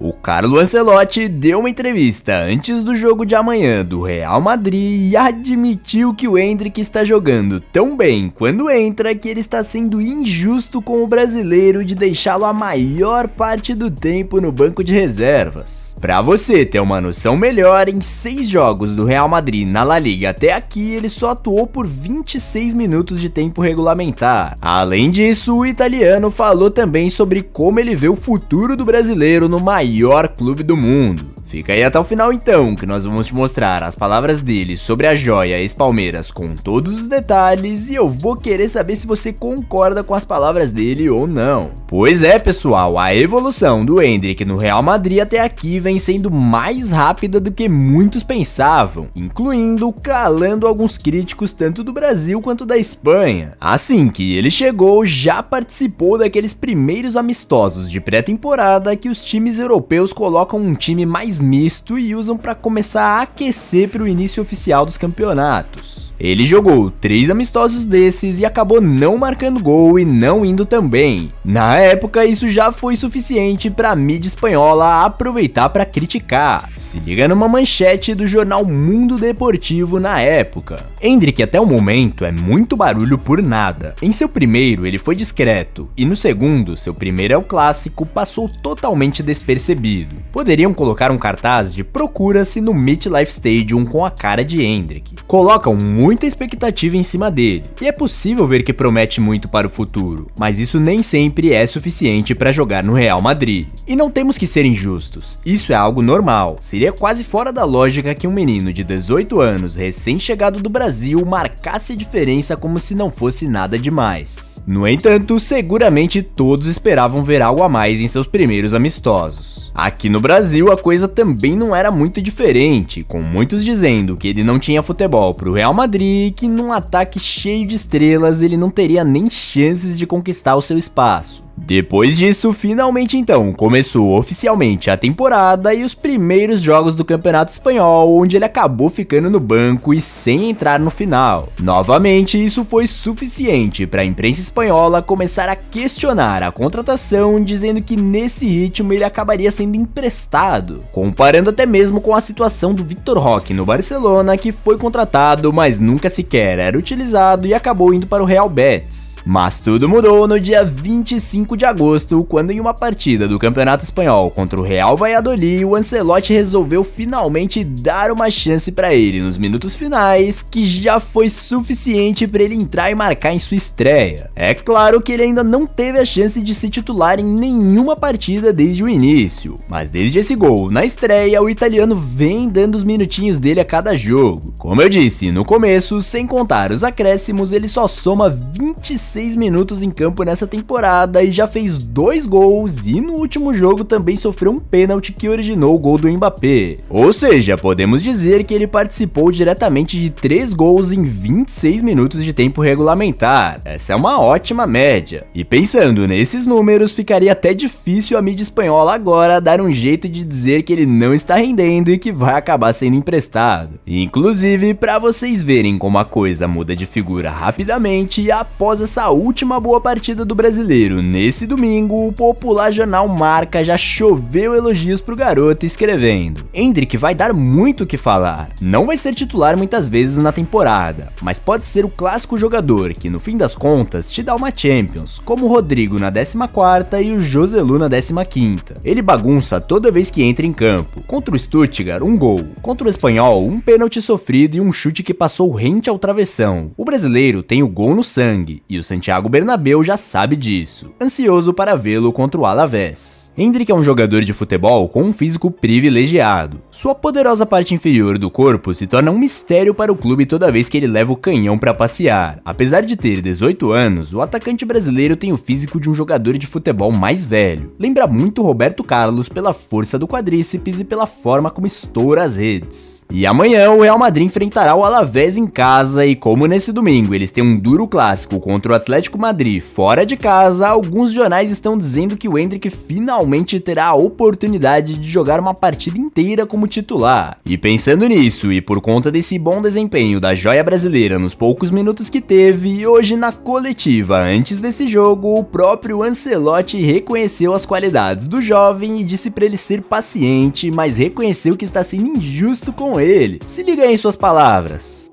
O Carlo Ancelotti deu uma entrevista antes do jogo de amanhã do Real Madrid e admitiu que o Endrick está jogando tão bem quando entra que ele está sendo injusto com o brasileiro de deixá-lo a maior parte do tempo no banco de reservas. Pra você ter uma noção melhor, em 6 jogos do Real Madrid na La Liga até aqui, ele só atuou por 26 minutos de tempo regulamentar. Além disso, o italiano falou também sobre como ele vê o futuro do brasileiro no maior clube do mundo. Fica aí até o final então, que nós vamos te mostrar as palavras dele sobre a joia ex-Palmeiras com todos os detalhes e eu vou querer saber se você concorda com as palavras dele ou não. Pois é, pessoal, a evolução do Endrick no Real Madrid até aqui vem sendo mais rápida do que muitos pensavam, incluindo calando alguns críticos tanto do Brasil quanto da Espanha. Assim que ele chegou, já participou daqueles primeiros amistosos de pré-temporada que os times europeus colocam um time mais misto e usam para começar a aquecer para o início oficial dos campeonatos. Ele jogou 3 amistosos desses e acabou não marcando gol e não indo tão bem. Na época, isso já foi suficiente para a mídia espanhola aproveitar para criticar. Se liga numa manchete do jornal Mundo Deportivo na época. Endrick até o momento é muito barulho por nada. Em seu primeiro, ele foi discreto e no segundo, seu primeiro é o clássico, passou totalmente despercebido. Poderiam colocar um cartaz de procura-se no MetLife Stadium com a cara de Endrick. Colocam muita expectativa em cima dele, e é possível ver que promete muito para o futuro, mas isso nem sempre é suficiente para jogar no Real Madrid. E não temos que ser injustos, isso é algo normal, seria quase fora da lógica que um menino de 18 anos, recém-chegado do Brasil, marcasse a diferença como se não fosse nada demais. No entanto, seguramente todos esperavam ver algo a mais em seus primeiros amistosos. Aqui no Brasil, a coisa também não era muito diferente, com muitos dizendo que ele não tinha futebol pro Real Madrid e que num ataque cheio de estrelas ele não teria nem chances de conquistar o seu espaço. Depois disso, finalmente então, começou oficialmente a temporada e os primeiros jogos do Campeonato Espanhol, onde ele acabou ficando no banco e sem entrar no final. Novamente, isso foi suficiente para a imprensa espanhola começar a questionar a contratação, dizendo que nesse ritmo ele acabaria sendo emprestado, comparando até mesmo com a situação do Vitor Roque no Barcelona, que foi contratado, mas nunca sequer era utilizado e acabou indo para o Real Betis. Mas tudo mudou no dia 25 de agosto, quando em uma partida do Campeonato Espanhol contra o Real Valladolid, o Ancelotti resolveu finalmente dar uma chance para ele nos minutos finais, que já foi suficiente para ele entrar e marcar em sua estreia. É claro que ele ainda não teve a chance de se titular em nenhuma partida desde o início, mas desde esse gol na estreia, o italiano vem dando os minutinhos dele a cada jogo. Como eu disse no começo, sem contar os acréscimos, ele só soma 26 minutos em campo nessa temporada e já fez 2 gols e no último jogo também sofreu um pênalti que originou o gol do Mbappé. Ou seja, podemos dizer que ele participou diretamente de 3 gols em 26 minutos de tempo regulamentar. Essa é uma ótima média. E pensando nesses números, ficaria até difícil a mídia espanhola agora dar um jeito de dizer que ele não está rendendo e que vai acabar sendo emprestado. Inclusive, para vocês verem como a coisa muda de figura rapidamente, após essa última boa partida do brasileiro nesse domingo, o popular jornal Marca já choveu elogios pro garoto, escrevendo: Endrick vai dar muito o que falar, não vai ser titular muitas vezes na temporada, mas pode ser o clássico jogador que no fim das contas te dá uma Champions, como o Rodrigo na 14ª e o Joselu na 15ª. Ele bagunça toda vez que entra em campo. Contra o Stuttgart, um gol. Contra o Espanhol, um pênalti sofrido e um chute que passou rente ao travessão. O brasileiro tem o gol no sangue e o Santiago Bernabéu já sabe disso, ansioso para vê-lo contra o Alavés. Endrick é um jogador de futebol com um físico privilegiado. Sua poderosa parte inferior do corpo se torna um mistério para o clube toda vez que ele leva o canhão para passear. Apesar de ter 18 anos, o atacante brasileiro tem o físico de um jogador de futebol mais velho. Lembra muito Roberto Carlos pela força do quadríceps e pela forma como estoura as redes. E amanhã o Real Madrid enfrentará o Alavés em casa e como nesse domingo eles têm um duro clássico contra o Atlético Madrid fora de casa, alguns alguns jornais estão dizendo que o Endrick finalmente terá a oportunidade de jogar uma partida inteira como titular. E pensando nisso, e por conta desse bom desempenho da joia brasileira nos poucos minutos que teve, hoje na coletiva antes desse jogo, o próprio Ancelotti reconheceu as qualidades do jovem e disse para ele ser paciente, mas reconheceu que está sendo injusto com ele. Se liga aí em suas palavras.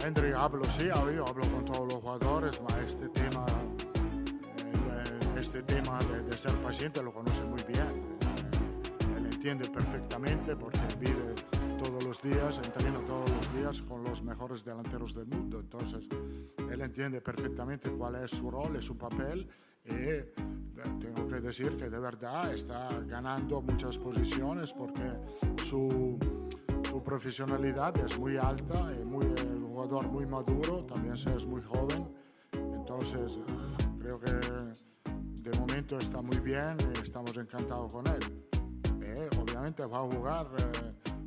Endrick hablo, sí, yo hablo con todos los jugadores, este tema de ser paciente lo conoce muy bien. Él entiende perfectamente porque vive todos los días, entrena todos los días con los mejores delanteros del mundo. Entonces, él entiende perfectamente cuál es su rol y su papel. Y tengo que decir que de verdad está ganando muchas posiciones porque su profesionalidad es muy alta y un jugador muy maduro, también es muy joven, entonces creo que de momento está muy bien y estamos encantados con él. Obviamente va a jugar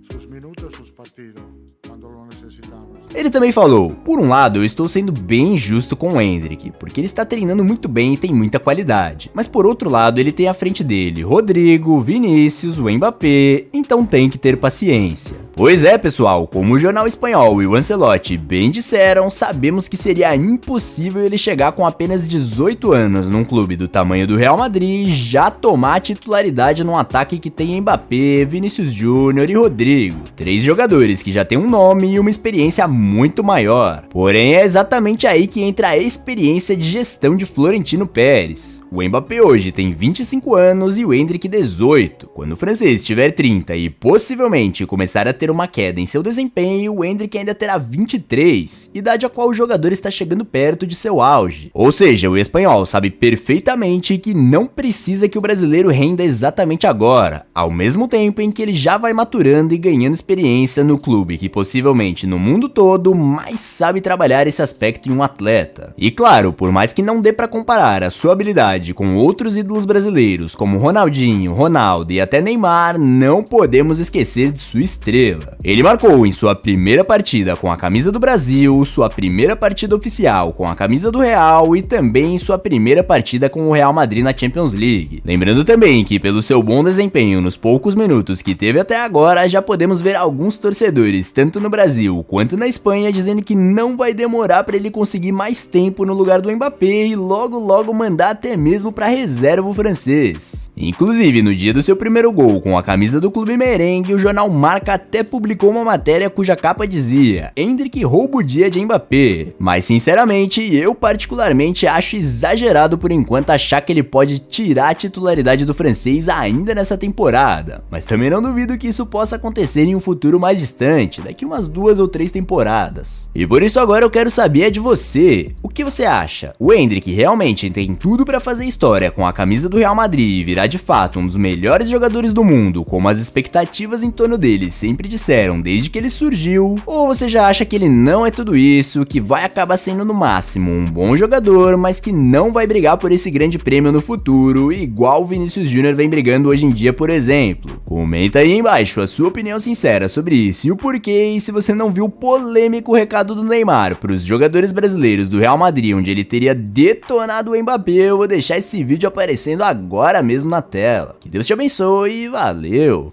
sus minutos, sus partidos, quando lo necessitamos. Ele também falou: por um lado, eu estou sendo bem injusto com o Endrick, porque ele está treinando muito bem e tem muita qualidade. Mas por outro lado, ele tem à frente dele Rodrigo, Vinícius, o Mbappé, então tem que ter paciência. Pois é, pessoal, como o jornal espanhol e o Ancelotti bem disseram, sabemos que seria impossível ele chegar com apenas 18 anos num clube do tamanho do Real Madrid e já tomar a titularidade num ataque que tem Mbappé, Vinícius Júnior e Rodrigo. 3 jogadores que já têm um nome e uma experiência muito maior. Porém, é exatamente aí que entra a experiência de gestão de Florentino Pérez. O Mbappé hoje tem 25 anos e o Endrick 18. Quando o francês tiver 30 e possivelmente começar a ter uma queda em seu desempenho, o Endrick ainda terá 23, idade a qual o jogador está chegando perto de seu auge. Ou seja, o espanhol sabe perfeitamente que não precisa que o brasileiro renda exatamente agora, ao mesmo tempo em que ele já vai maturando e ganhando experiência no clube que possivelmente no mundo todo mais sabe trabalhar esse aspecto em um atleta. E claro, por mais que não dê para comparar a sua habilidade com outros ídolos brasileiros como Ronaldinho, Ronaldo e até Neymar, não podemos esquecer de sua estrela. Ele marcou em sua primeira partida com a camisa do Brasil, sua primeira partida oficial com a camisa do Real e também em sua primeira partida com o Real Madrid na Champions League. Lembrando também que pelo seu bom desempenho nos poucos minutos que teve até agora, já podemos ver alguns torcedores, tanto no Brasil quanto na Espanha, dizendo que não vai demorar para ele conseguir mais tempo no lugar do Mbappé e logo mandar até mesmo para reserva o francês. Inclusive, no dia do seu primeiro gol com a camisa do clube merengue, o jornal Marca até publicou uma matéria cuja capa dizia: Endrick rouba o dia de Mbappé. Mas sinceramente, eu particularmente acho exagerado por enquanto achar que ele pode tirar a titularidade do francês ainda nessa temporada. Mas também não duvido que isso possa acontecer em um futuro mais distante, daqui umas 2 ou 3 temporadas. E por isso agora eu quero saber de você. O que você acha? O Endrick realmente tem tudo para fazer história com a camisa do Real Madrid e virar de fato um dos melhores jogadores do mundo, como as expectativas em torno dele sempre disseram desde que ele surgiu? Ou você já acha que ele não é tudo isso, que vai acabar sendo no máximo um bom jogador, mas que não vai brigar por esse grande prêmio no futuro, igual o Vinícius Júnior vem brigando hoje em dia, por exemplo? Comenta aí embaixo a sua opinião sincera sobre isso e o porquê, e se você não viu o polêmico recado do Neymar para os jogadores brasileiros do Real Madrid, onde ele teria detonado o Mbappé, eu vou deixar esse vídeo aparecendo agora mesmo na tela. Que Deus te abençoe e valeu!